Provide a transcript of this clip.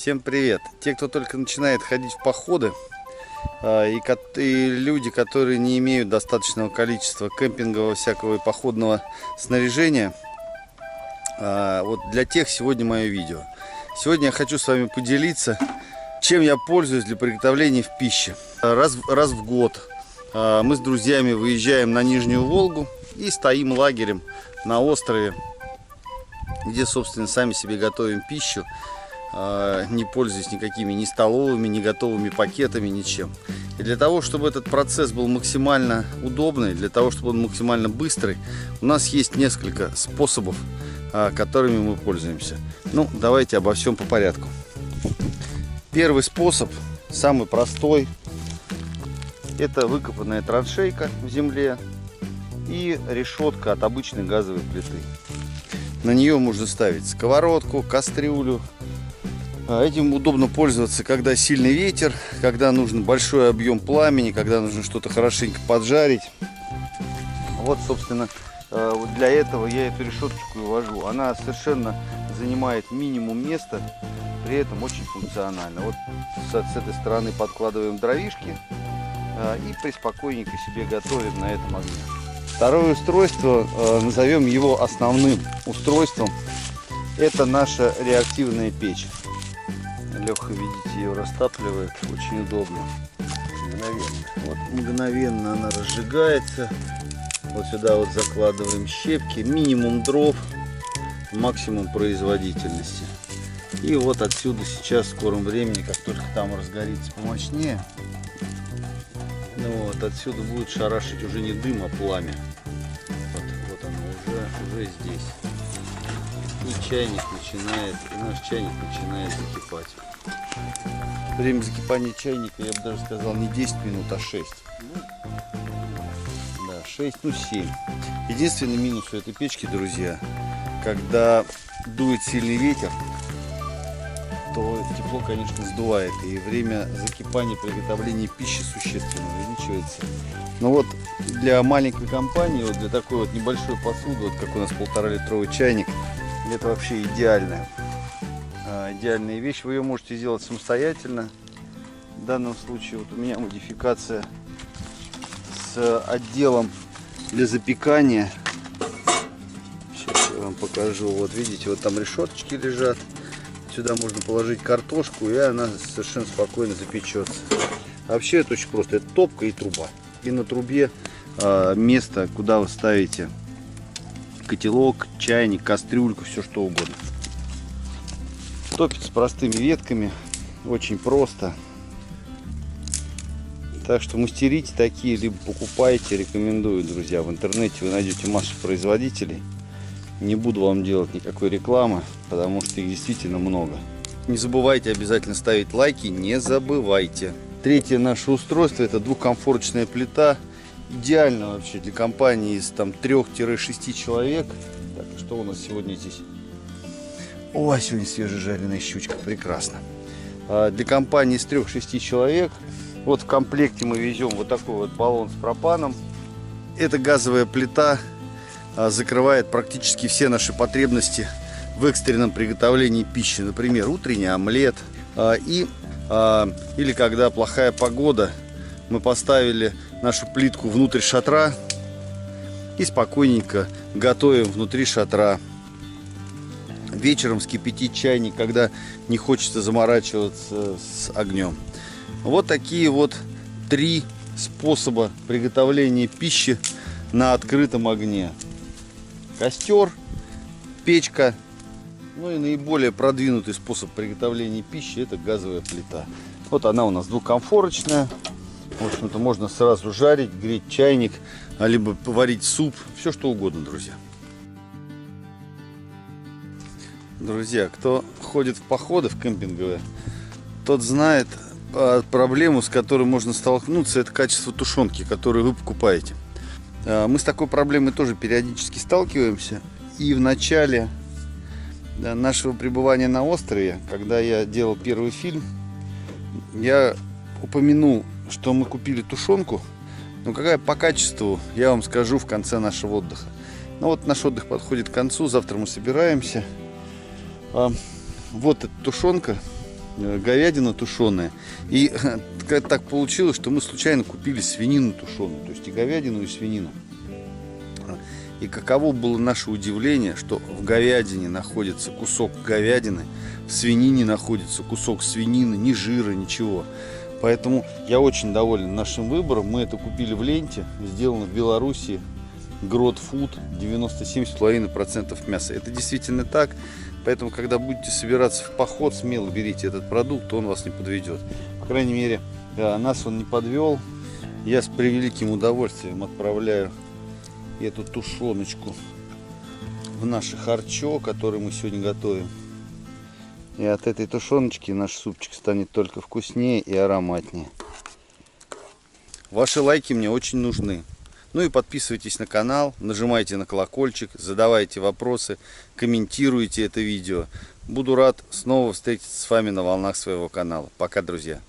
Всем привет! Те, кто только начинает ходить в походы, и люди, которые не имеют достаточного количества кемпингового всякого и походного снаряжения, вот для тех сегодня мое видео. Сегодня я хочу с вами поделиться, чем я пользуюсь для приготовления в пище. Раз в год мы с друзьями выезжаем на Нижнюю Волгу и стоим лагерем на острове, где, собственно, сами себе готовим пищу, не пользуясь никакими ни столовыми, ни готовыми пакетами, ничем. И для того, чтобы этот процесс был максимально удобный, для того, чтобы он максимально быстрый, у нас есть несколько способов, которыми мы пользуемся. Ну, давайте обо всем по порядку. Первый способ, самый простой, это выкопанная траншейка в земле и решетка от обычной газовой плиты. На нее можно ставить сковородку, кастрюлю. Этим удобно пользоваться, когда сильный ветер, когда нужен большой объем пламени, когда нужно что-то хорошенько поджарить. Вот, собственно, вот для этого я эту решеточку и вожу. Она совершенно занимает минимум места, при этом очень функционально. Вот с этой стороны подкладываем дровишки и приспокойненько себе готовим на этом огне. Второе устройство, назовем его основным устройством, это наша реактивная печь. Легко, видите, ее растапливает, очень удобно. Вот мгновенно она разжигается. Вот сюда вот закладываем щепки, минимум дров, максимум производительности. И вот отсюда сейчас в скором времени, как только там разгорится помощнее, ну вот отсюда будет шарашить уже не дым, а пламя. Вот оно уже здесь. И чайник начинает, и наш чайник начинает закипать. Время закипания чайника, я бы даже сказал, не 10 минут, а 6. Да, 6, ну 7. Единственный минус у этой печки, друзья, когда дует сильный ветер, то тепло, конечно, сдувает, и время закипания, приготовления пищи существенно увеличивается. Но вот для маленькой компании, вот для такой вот небольшой посуды, вот как у нас 1,5-литровый чайник, это вообще идеальная вещь. Вы ее можете сделать самостоятельно. В данном случае вот у меня модификация с отделом для запекания. Сейчас я вам покажу. Вот видите, вот там решеточки лежат. Сюда можно положить картошку, и она совершенно спокойно запечется. Вообще это очень просто. Это топка и труба. И на трубе место, куда вы ставите котелок, чайник, кастрюльку, все что угодно. Топится простыми ветками, очень просто. Так что мастерите такие, либо покупайте, рекомендую, друзья. В интернете вы найдете массу производителей. Не буду вам делать никакой рекламы, потому что их действительно много. Не забывайте обязательно ставить лайки, не забывайте. Третье наше устройство — это двухкомфорочная плита. Идеально вообще для компании из 3-6 человек. Так, что у нас сегодня здесь? Ой, сегодня свежежаренная щучка, прекрасно. Для компании из 3-6 человек. Вот в комплекте мы везем вот такой вот баллон с пропаном. Эта газовая плита закрывает практически все наши потребности в экстренном приготовлении пищи. Например, утренний омлет. Или когда плохая погода, мы поставили нашу плитку внутрь шатра и спокойненько готовим внутри шатра. Вечером вскипятить чайник, когда не хочется заморачиваться с огнем. Вот такие вот 3 способа приготовления пищи на открытом огне. Костер, печка, ну и наиболее продвинутый способ приготовления пищи — это газовая плита. Вот она у нас двухкомфорочная. В общем-то, можно сразу жарить, греть чайник, либо поварить суп, все что угодно, друзья. Друзья, кто ходит в походы в кемпинговые, тот знает проблему, с которой можно столкнуться, это качество тушенки, которую вы покупаете. Мы с такой проблемой тоже периодически сталкиваемся. И в начале нашего пребывания на острове, когда я делал первый фильм, я упомянул, что мы купили тушенку. Но какая по качеству, я вам скажу в конце нашего отдыха. Ну вот наш отдых подходит к концу, завтра мы собираемся. Вот эта тушенка, говядина тушеная. И так получилось, что мы случайно купили свинину тушеную. То есть и говядину, и свинину. И каково было наше удивление, что в говядине находится кусок говядины, в свинине находится кусок свинины, ни жира, ничего. Поэтому я очень доволен нашим выбором. Мы это купили в ленте, сделано в Беларуси. Growth Food, 97,5% мяса. Это действительно так. Поэтому, когда будете собираться в поход, смело берите этот продукт, он вас не подведет. По крайней мере, нас он не подвел. Я с превеликим удовольствием отправляю эту тушеночку в наше харчо, который мы сегодня готовим. И от этой тушеночки наш супчик станет только вкуснее и ароматнее. Ваши лайки мне очень нужны. Ну и подписывайтесь на канал, нажимайте на колокольчик, задавайте вопросы, комментируйте это видео. Буду рад снова встретиться с вами на волнах своего канала. Пока, друзья!